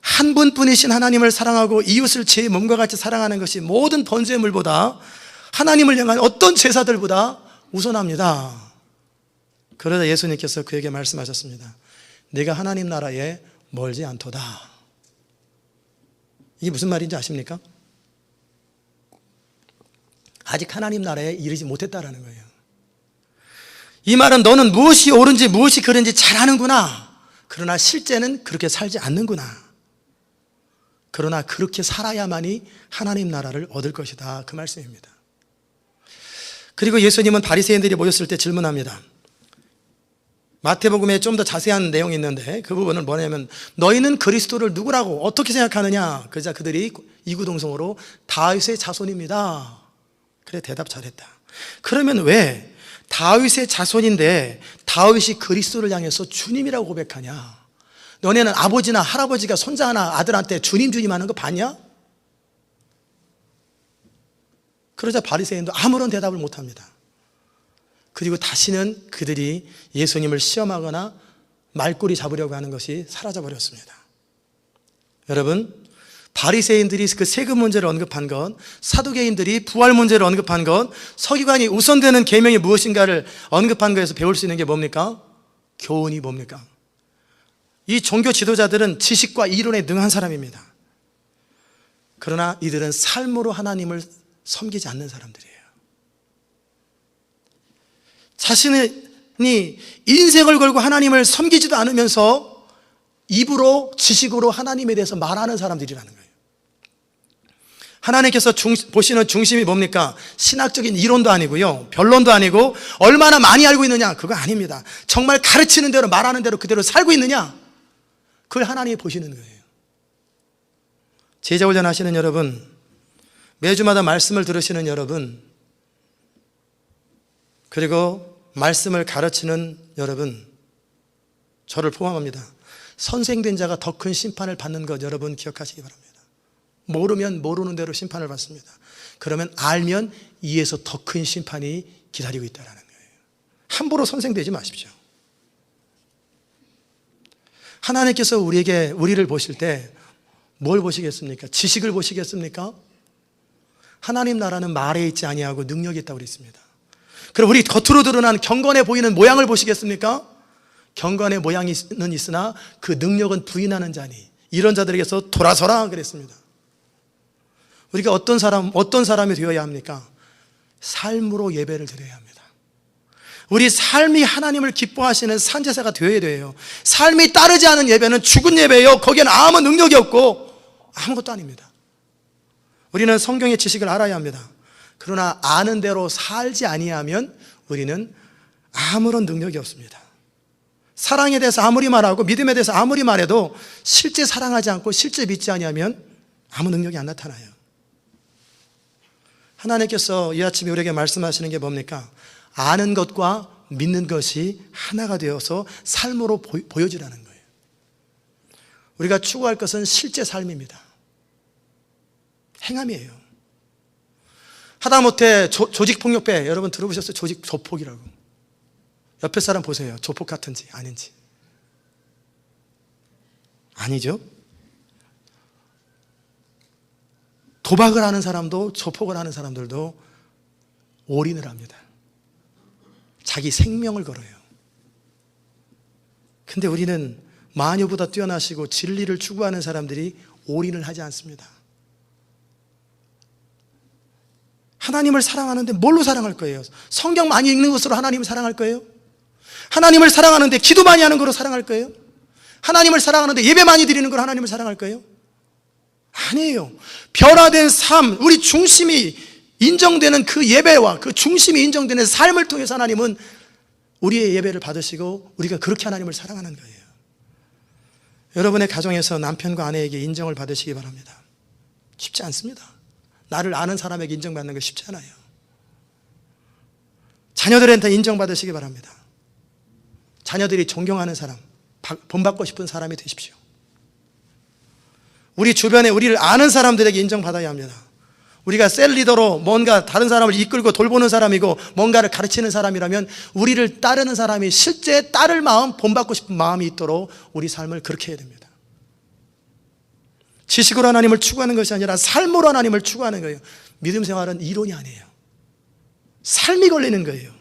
Speaker 1: 한 분뿐이신 하나님을 사랑하고 이웃을 제 몸과 같이 사랑하는 것이 모든 번제물보다, 하나님을 향한 어떤 제사들보다 우선합니다. 그러자 예수님께서 그에게 말씀하셨습니다. 내가 하나님 나라에 멀지 않도다. 이게 무슨 말인지 아십니까? 아직 하나님 나라에 이르지 못했다라는 거예요. 이 말은 너는 무엇이 옳은지 무엇이 그른지 잘 아는구나. 그러나 실제는 그렇게 살지 않는구나. 그러나 그렇게 살아야만이 하나님 나라를 얻을 것이다. 그 말씀입니다. 그리고 예수님은 바리새인들이 모였을 때 질문합니다. 마태복음에 좀 더 자세한 내용이 있는데 그 부분은 뭐냐면 너희는 그리스도를 누구라고 어떻게 생각하느냐? 그러자 그들이 이구동성으로 다윗의 자손입니다. 그래, 대답 잘했다. 그러면 왜 다윗의 자손인데 다윗이 그리스도를 향해서 주님이라고 고백하냐? 너네는 아버지나 할아버지가 손자 하나 아들한테 주님 주님 하는 거 봤냐? 그러자 바리새인도 아무런 대답을 못합니다. 그리고 다시는 그들이 예수님을 시험하거나 말꼬리 잡으려고 하는 것이 사라져버렸습니다. 여러분, 바리새인들이 그 세금 문제를 언급한 것, 사두개인들이 부활 문제를 언급한 것, 서기관이 우선되는 계명이 무엇인가를 언급한 것에서 배울 수 있는 게 뭡니까? 교훈이 뭡니까? 이 종교 지도자들은 지식과 이론에 능한 사람입니다. 그러나 이들은 삶으로 하나님을 섬기지 않는 사람들이에요. 자신이 인생을 걸고 하나님을 섬기지도 않으면서 입으로 지식으로 하나님에 대해서 말하는 사람들이라는 거예요. 하나님께서 보시는 중심이 뭡니까? 신학적인 이론도 아니고요, 변론도 아니고 얼마나 많이 알고 있느냐, 그거 아닙니다. 정말 가르치는 대로 말하는 대로 그대로 살고 있느냐, 그걸 하나님이 보시는 거예요. 제자훈련 하시는 여러분, 매주마다 말씀을 들으시는 여러분, 그리고 말씀을 가르치는 여러분, 저를 포함합니다. 선생된 자가 더 큰 심판을 받는 것 여러분 기억하시기 바랍니다. 모르면 모르는 대로 심판을 받습니다. 그러면 알면 이에서 더 큰 심판이 기다리고 있다는 거예요. 함부로 선생되지 마십시오. 하나님께서 우리를 보실 때 뭘 보시겠습니까? 지식을 보시겠습니까? 하나님 나라는 말에 있지 아니하고 능력이 있다고 그랬습니다. 그럼 우리 겉으로 드러난 경건해 보이는 모양을 보시겠습니까? 경건의 모양은 있으나 그 능력은 부인하는 자니 이런 자들에게서 돌아서라 그랬습니다. 우리가 어떤 사람이 되어야 합니까? 삶으로 예배를 드려야 합니다. 우리 삶이 하나님을 기뻐하시는 산제사가 되어야 돼요. 삶이 따르지 않은 예배는 죽은 예배예요. 거기에는 아무 능력이 없고 아무것도 아닙니다. 우리는 성경의 지식을 알아야 합니다. 그러나 아는 대로 살지 아니하면 우리는 아무런 능력이 없습니다. 사랑에 대해서 아무리 말하고 믿음에 대해서 아무리 말해도 실제 사랑하지 않고 실제 믿지 아니하면 아무 능력이 안 나타나요. 하나님께서 이 아침에 우리에게 말씀하시는 게 뭡니까? 아는 것과 믿는 것이 하나가 되어서 삶으로 보여지라는 거예요. 우리가 추구할 것은 실제 삶입니다. 행함이에요. 하다못해 조직폭력배 여러분 들어보셨어요? 조폭이라고. 옆에 사람 보세요. 조폭 같은지 아닌지. 아니죠? 도박을 하는 사람도 조폭을 하는 사람들도 올인을 합니다. 자기 생명을 걸어요. 근데 우리는 마녀보다 뛰어나시고 진리를 추구하는 사람들이 올인을 하지 않습니다. 하나님을 사랑하는데 뭘로 사랑할 거예요? 성경 많이 읽는 것으로 하나님을 사랑할 거예요? 하나님을 사랑하는데 기도 많이 하는 거로 사랑할 거예요? 하나님을 사랑하는데 예배 많이 드리는 걸 하나님을 사랑할 거예요? 아니에요. 변화된 삶, 우리 중심이 인정되는 그 예배와 그 중심이 인정되는 삶을 통해서 하나님은 우리의 예배를 받으시고 우리가 그렇게 하나님을 사랑하는 거예요. 여러분의 가정에서 남편과 아내에게 인정을 받으시기 바랍니다. 쉽지 않습니다. 나를 아는 사람에게 인정받는 거 쉽지 않아요. 자녀들한테 인정받으시기 바랍니다. 자녀들이 존경하는 사람, 본받고 싶은 사람이 되십시오. 우리 주변에 우리를 아는 사람들에게 인정받아야 합니다. 우리가 셀 리더로 뭔가 다른 사람을 이끌고 돌보는 사람이고 뭔가를 가르치는 사람이라면 우리를 따르는 사람이 실제 따를 마음, 본받고 싶은 마음이 있도록 우리 삶을 그렇게 해야 됩니다. 지식으로 하나님을 추구하는 것이 아니라 삶으로 하나님을 추구하는 거예요. 믿음 생활은 이론이 아니에요. 삶이 걸리는 거예요.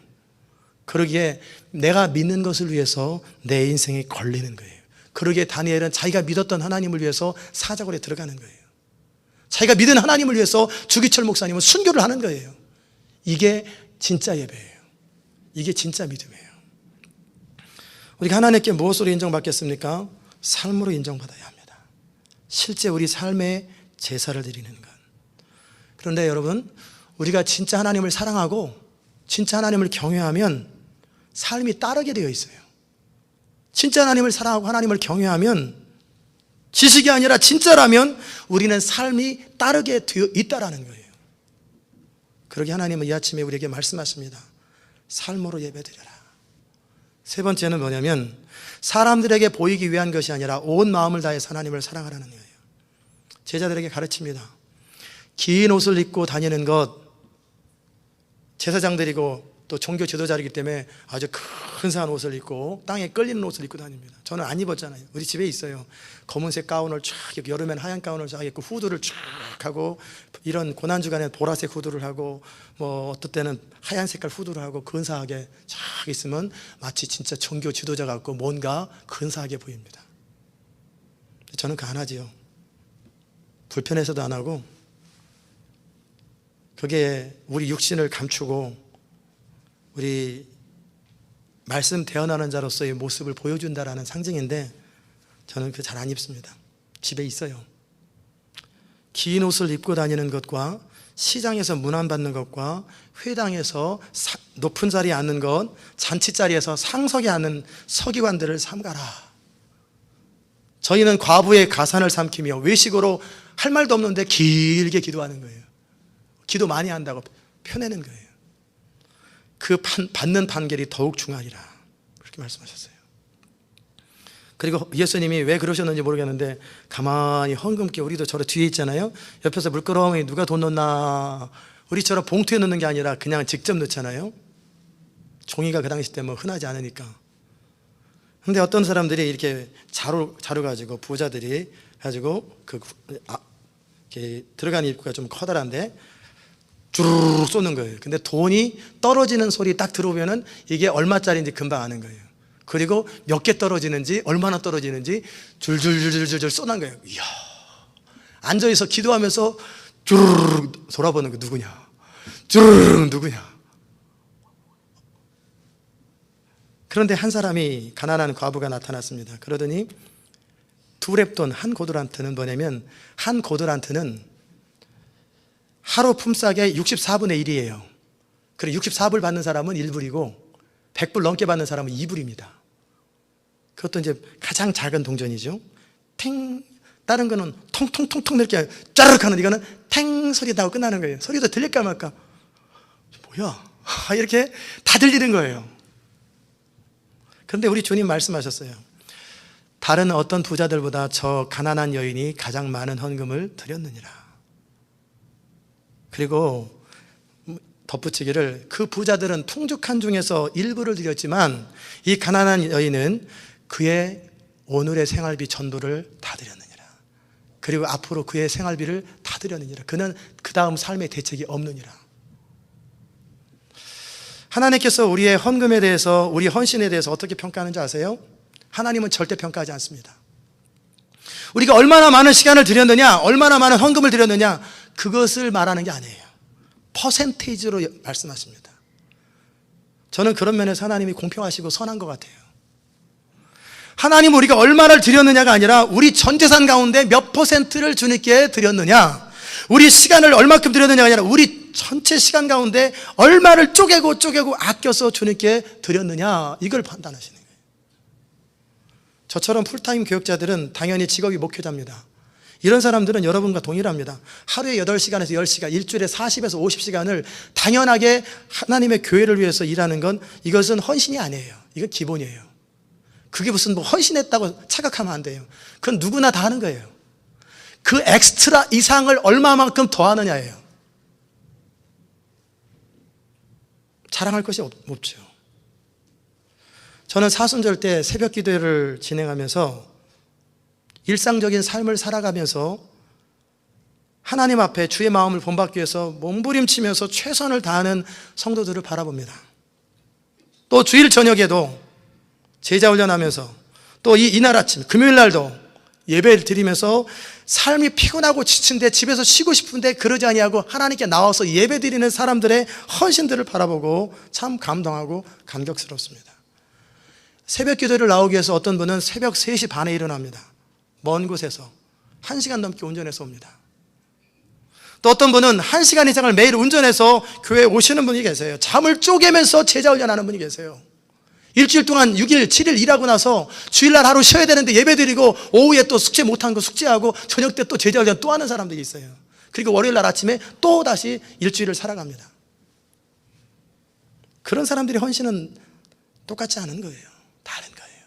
Speaker 1: 그러기에 내가 믿는 것을 위해서 내 인생이 걸리는 거예요. 그러기에 다니엘은 자기가 믿었던 하나님을 위해서 사자굴에 들어가는 거예요. 자기가 믿은 하나님을 위해서 주기철 목사님은 순교를 하는 거예요. 이게 진짜 예배예요. 이게 진짜 믿음이에요. 우리가 하나님께 무엇으로 인정받겠습니까? 삶으로 인정받아야 합니다. 실제 우리 삶에 제사를 드리는 것. 그런데 여러분, 우리가 진짜 하나님을 사랑하고 진짜 하나님을 경외하면 삶이 따르게 되어 있어요. 진짜 하나님을 사랑하고 하나님을 경외하면 지식이 아니라 진짜라면 우리는 삶이 따르게 되어 있다라는 거예요. 그러게 하나님은 이 아침에 우리에게 말씀하십니다. 삶으로 예배드려라. 세 번째는 뭐냐면 사람들에게 보이기 위한 것이 아니라 온 마음을 다해서 하나님을 사랑하라는 거예요. 제자들에게 가르칩니다. 긴 옷을 입고 다니는 것, 제사장들이고 또 종교 지도자이기 때문에 아주 근사한 옷을 입고 땅에 끌리는 옷을 입고 다닙니다. 저는 안 입었잖아요. 우리 집에 있어요. 검은색 가운을 쫙, 여름엔 하얀 가운을 쫙 입고 후드를 쫙 하고, 이런 고난주간에 보라색 후드를 하고, 뭐 어떨 때는 하얀 색깔 후드를 하고 근사하게 쫙 있으면 마치 진짜 종교 지도자 같고 뭔가 근사하게 보입니다. 저는 그거 안 하지요. 불편해서도 안 하고, 그게 우리 육신을 감추고 우리 말씀 대언하는 자로서의 모습을 보여준다라는 상징인데 저는 그거 잘 안 입습니다. 집에 있어요. 긴 옷을 입고 다니는 것과 시장에서 문안받는 것과 회당에서 높은 자리에 앉는 것, 잔치 자리에서 상석에 앉는 서기관들을 삼가라. 저희는 과부의 가산을 삼키며 외식으로 할 말도 없는데 길게 기도하는 거예요. 기도 많이 한다고 펴내는 거예요. 그 받는 판결이 더욱 중하리라. 그렇게 말씀하셨어요. 그리고 예수님이 왜 그러셨는지 모르겠는데 가만히 헝금게 우리도 저러 뒤에 있잖아요. 옆에서 물끄러미 누가 돈 넣나, 우리처럼 봉투에 넣는 게 아니라 그냥 직접 넣잖아요. 종이가 그 당시 때 뭐 흔하지 않으니까. 근데 어떤 사람들이 이렇게 자루 가지고, 부자들이 가지고 이렇게 들어가는 입구가 좀 커다란데 주르르 쏘는 거예요. 근데 돈이 떨어지는 소리 딱 들어오면은 이게 얼마짜리인지 금방 아는 거예요. 그리고 몇 개 떨어지는지, 얼마나 떨어지는지 줄줄줄줄줄 쏘는 거예요. 이야, 앉아있어 기도하면서 주르르 돌아보는 거 누구냐, 주르르 누구냐. 그런데 한 사람이, 가난한 과부가 나타났습니다. 그러더니 두 렙돈, 한 고들란트는 뭐냐면, 한 고들란트는 하루 품삯의 64분의 1이에요. 그리고 64불 받는 사람은 1불이고 100불 넘게 받는 사람은 2불입니다. 그것도 이제 가장 작은 동전이죠. 탱, 다른 거는 통통통통 이렇게 짜르륵 하는, 이거는 탱 소리 나고 끝나는 거예요. 소리도 들릴까 말까. 뭐야? 이렇게 다 들리는 거예요. 그런데 우리 주님 말씀하셨어요. 다른 어떤 부자들보다 저 가난한 여인이 가장 많은 헌금을 드렸느니라. 그리고 덧붙이기를, 그 부자들은 풍족한 중에서 일부를 드렸지만 이 가난한 여인은 그의 오늘의 생활비 전부를 다 드렸느니라. 그리고 앞으로 그의 생활비를 다 드렸느니라. 그는 그 다음 삶의 대책이 없느니라. 하나님께서 우리의 헌금에 대해서, 우리 헌신에 대해서 어떻게 평가하는지 아세요? 하나님은 절대 평가하지 않습니다. 우리가 얼마나 많은 시간을 드렸느냐, 얼마나 많은 헌금을 드렸느냐, 그것을 말하는 게 아니에요. 퍼센테이지로 말씀하십니다. 저는 그런 면에서 하나님이 공평하시고 선한 것 같아요. 하나님은 우리가 얼마를 드렸느냐가 아니라 우리 전 재산 가운데 몇 퍼센트를 주님께 드렸느냐, 우리 시간을 얼마큼 드렸느냐가 아니라 우리 전체 시간 가운데 얼마를 쪼개고 아껴서 주님께 드렸느냐, 이걸 판단하시는 거예요. 저처럼 풀타임 교육자들은 당연히 직업이 목회자입니다. 이런 사람들은 여러분과 동일합니다. 하루에 8시간에서 10시간, 일주일에 40에서 50시간을 당연하게 하나님의 교회를 위해서 일하는 건, 이것은 헌신이 아니에요. 이건 기본이에요. 그게 무슨 뭐 헌신했다고 착각하면 안 돼요. 그건 누구나 다 하는 거예요. 그 엑스트라 이상을 얼마만큼 더 하느냐예요. 자랑할 것이 없죠. 저는 사순절 때 새벽 기도회를 진행하면서 일상적인 삶을 살아가면서 하나님 앞에 주의 마음을 본받기 위해서 몸부림치면서 최선을 다하는 성도들을 바라봅니다. 또 주일 저녁에도 제자 훈련하면서, 또 이날 아침 금요일 날도 예배를 드리면서 삶이 피곤하고 지친데, 집에서 쉬고 싶은데 그러지 아니하고 하나님께 나와서 예배 드리는 사람들의 헌신들을 바라보고 참 감동하고 감격스럽습니다. 새벽 기도를 나오기 위해서 어떤 분은 새벽 3시 반에 일어납니다. 먼 곳에서 1시간 넘게 운전해서 옵니다. 또 어떤 분은 1시간 이상을 매일 운전해서 교회에 오시는 분이 계세요. 잠을 쪼개면서 제자 훈련하는 분이 계세요. 일주일 동안 6일, 7일 일하고 나서 주일날 하루 쉬어야 되는데 예배 드리고, 오후에 또 숙제 못한 거 숙제하고, 저녁 때 또 제자 훈련 또 하는 사람들이 있어요. 그리고 월요일날 아침에 또 다시 일주일을 살아갑니다. 그런 사람들의 헌신은 똑같지 않은 거예요. 다른 거예요.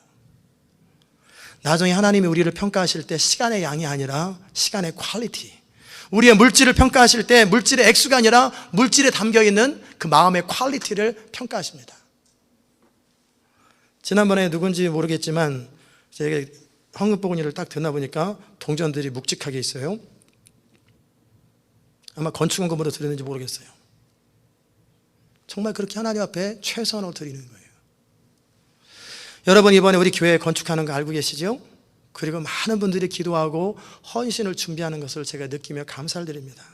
Speaker 1: 나중에 하나님이 우리를 평가하실 때 시간의 양이 아니라 시간의 퀄리티, 우리의 물질을 평가하실 때 물질의 액수가 아니라 물질에 담겨있는 그 마음의 퀄리티를 평가하십니다. 지난번에 누군지 모르겠지만 제가 헌금보고니를 딱 듣나 보니까 동전들이 묵직하게 있어요. 아마 건축원금으로 드렸는지 모르겠어요. 정말 그렇게 하나님 앞에 최선을 드리는 거예요. 여러분, 이번에 우리 교회 건축하는 거 알고 계시죠? 그리고 많은 분들이 기도하고 헌신을 준비하는 것을 제가 느끼며 감사를 드립니다.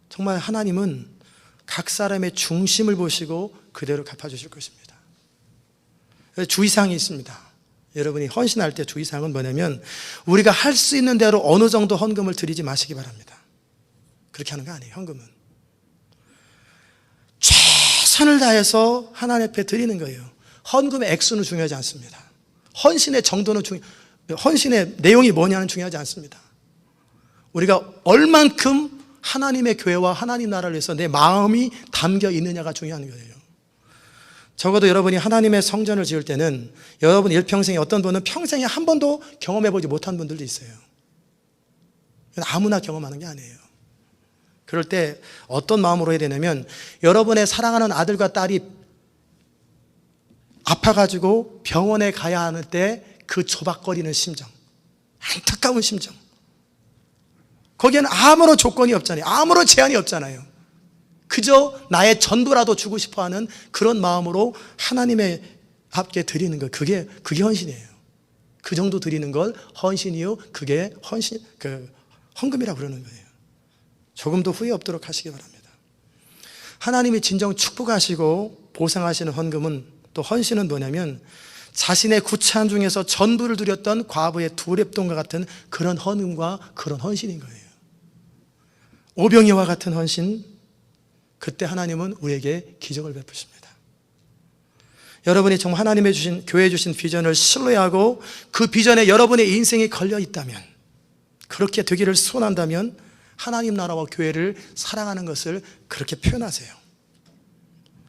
Speaker 1: 정말 하나님은 각 사람의 중심을 보시고 그대로 갚아주실 것입니다. 주의사항이 있습니다. 여러분이 헌신할 때 주의사항은 뭐냐면, 우리가 할 수 있는 대로 어느 정도 헌금을 드리지 마시기 바랍니다. 그렇게 하는 거 아니에요. 헌금은 최선을 다해서 하나님 앞에 드리는 거예요. 헌금의 액수는 중요하지 않습니다. 헌신의 정도는 헌신의 내용이 뭐냐는 중요하지 않습니다. 우리가 얼만큼 하나님의 교회와 하나님 나라를 위해서 내 마음이 담겨 있느냐가 중요한 거예요. 적어도 여러분이 하나님의 성전을 지을 때는 여러분 일평생에 어떤 분은 평생에 한 번도 경험해보지 못한 분들도 있어요. 아무나 경험하는 게 아니에요. 그럴 때 어떤 마음으로 해야 되냐면 여러분의 사랑하는 아들과 딸이 아파가지고 병원에 가야 하는 때 그 조박거리는 심정, 안타까운 심정, 거기에는 아무런 조건이 없잖아요. 아무런 제한이 없잖아요. 그저 나의 전부라도 주고 싶어하는 그런 마음으로 하나님의 앞에 드리는 것, 그게 헌신이에요. 그 정도 드리는 걸 헌신이요, 그게 헌금이라고 그러는 거예요. 조금도 후회 없도록 하시기 바랍니다. 하나님이 진정 축복하시고 보상하시는 헌금은, 또 헌신은 뭐냐면 자신의 구차한 중에서 전부를 드렸던 과부의 두 랩돈과 같은 그런 헌금과 그런 헌신인 거예요. 오병이와 같은 헌신, 그때 하나님은 우리에게 기적을 베푸십니다. 여러분이 정말 하나님의 주신, 교회에 주신 비전을 신뢰하고 그 비전에 여러분의 인생이 걸려 있다면, 그렇게 되기를 소원한다면 하나님 나라와 교회를 사랑하는 것을 그렇게 표현하세요.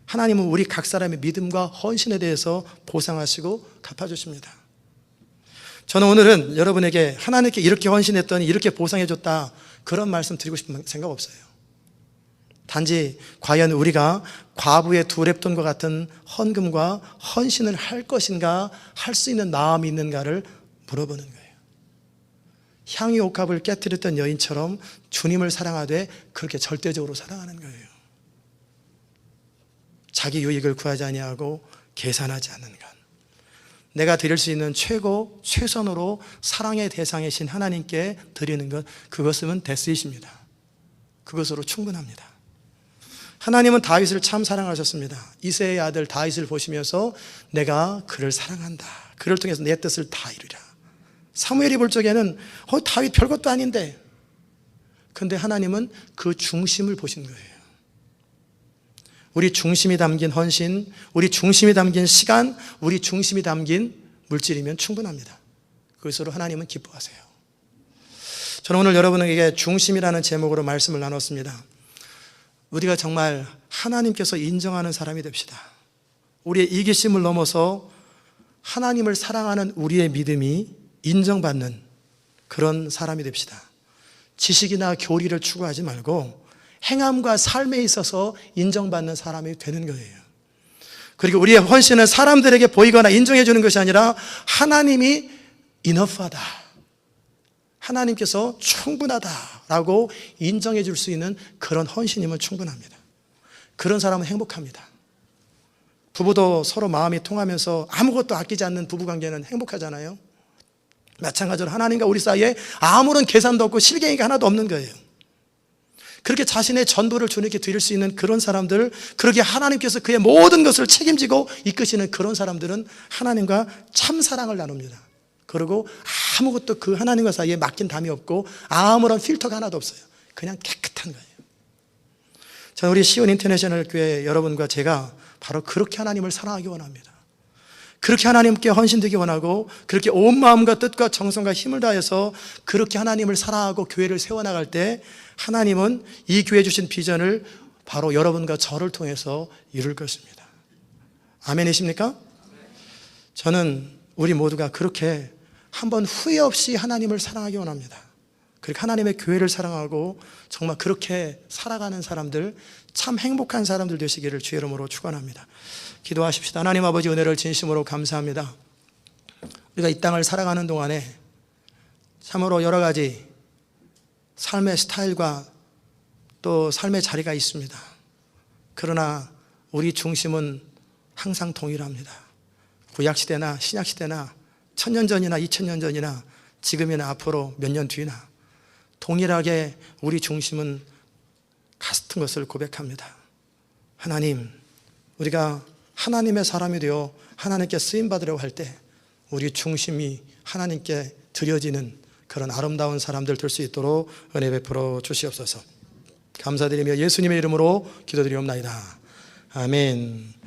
Speaker 1: 하나님은 우리 각 사람의 믿음과 헌신에 대해서 보상하시고 갚아주십니다. 저는 오늘은 여러분에게 하나님께 이렇게 헌신했더니 이렇게 보상해줬다, 그런 말씀 드리고 싶은 생각 없어요. 단지 과연 우리가 과부의 두 랩돈과 같은 헌금과 헌신을 할 것인가, 할 수 있는 마음이 있는가를 물어보는 거예요. 향유 옥합을 깨뜨렸던 여인처럼 주님을 사랑하되 그렇게 절대적으로 사랑하는 거예요. 자기 유익을 구하지 아니하고 계산하지 않는 것, 내가 드릴 수 있는 최고 최선으로 사랑의 대상이신 하나님께 드리는 것, 그것은 데스잇입니다. 그것으로 충분합니다. 하나님은 다윗을 참 사랑하셨습니다. 이새의 아들 다윗을 보시면서 내가 그를 사랑한다, 그를 통해서 내 뜻을 다 이루리라. 사무엘이 볼 적에는 다윗 별것도 아닌데, 근데 하나님은 그 중심을 보신 거예요. 우리 중심이 담긴 헌신, 우리 중심이 담긴 시간, 우리 중심이 담긴 물질이면 충분합니다. 그것으로 하나님은 기뻐하세요. 저는 오늘 여러분에게 중심이라는 제목으로 말씀을 나눴습니다. 우리가 정말 하나님께서 인정하는 사람이 됩시다. 우리의 이기심을 넘어서 하나님을 사랑하는 우리의 믿음이 인정받는 그런 사람이 됩시다. 지식이나 교리를 추구하지 말고 행함과 삶에 있어서 인정받는 사람이 되는 거예요. 그리고 우리의 헌신은 사람들에게 보이거나 인정해 주는 것이 아니라 하나님이 enough하다, 하나님께서 충분하다라고 인정해 줄 수 있는 그런 헌신이면 충분합니다. 그런 사람은 행복합니다. 부부도 서로 마음이 통하면서 아무것도 아끼지 않는 부부관계는 행복하잖아요. 마찬가지로 하나님과 우리 사이에 아무런 계산도 없고 실갱이가 하나도 없는 거예요. 그렇게 자신의 전부를 주님께 드릴 수 있는 그런 사람들, 그렇게 하나님께서 그의 모든 것을 책임지고 이끄시는 그런 사람들은 하나님과 참 사랑을 나눕니다. 그리고 아무것도 그 하나님과 사이에 맡긴 담이 없고 아무런 필터가 하나도 없어요. 그냥 깨끗한 거예요. 저는 우리 시온 인터내셔널 교회 여러분과 제가 바로 그렇게 하나님을 사랑하기 원합니다. 그렇게 하나님께 헌신되기 원하고, 그렇게 온 마음과 뜻과 정성과 힘을 다해서 그렇게 하나님을 사랑하고 교회를 세워나갈 때 하나님은 이 교회 주신 비전을 바로 여러분과 저를 통해서 이룰 것입니다. 아멘이십니까? 저는 우리 모두가 그렇게 한번 후회 없이 하나님을 사랑하기 원합니다. 그렇게 하나님의 교회를 사랑하고 정말 그렇게 살아가는 사람들, 참 행복한 사람들 되시기를 주의 이름으로 축원합니다. 기도하십시다. 하나님 아버지, 은혜를 진심으로 감사합니다. 우리가 이 땅을 살아가는 동안에 참으로 여러 가지 삶의 스타일과 또 삶의 자리가 있습니다. 그러나 우리 중심은 항상 동일합니다. 구약시대나 신약시대나 1000년 전이나 2000년 전이나 지금이나 앞으로 몇 년 뒤나 동일하게 우리 중심은 같은 것을 고백합니다. 하나님, 우리가 하나님의 사람이 되어 하나님께 쓰임받으려고 할 때 우리 중심이 하나님께 드려지는 그런 아름다운 사람들 될 수 있도록 은혜 베풀어 주시옵소서. 감사드리며 예수님의 이름으로 기도드리옵나이다. 아멘.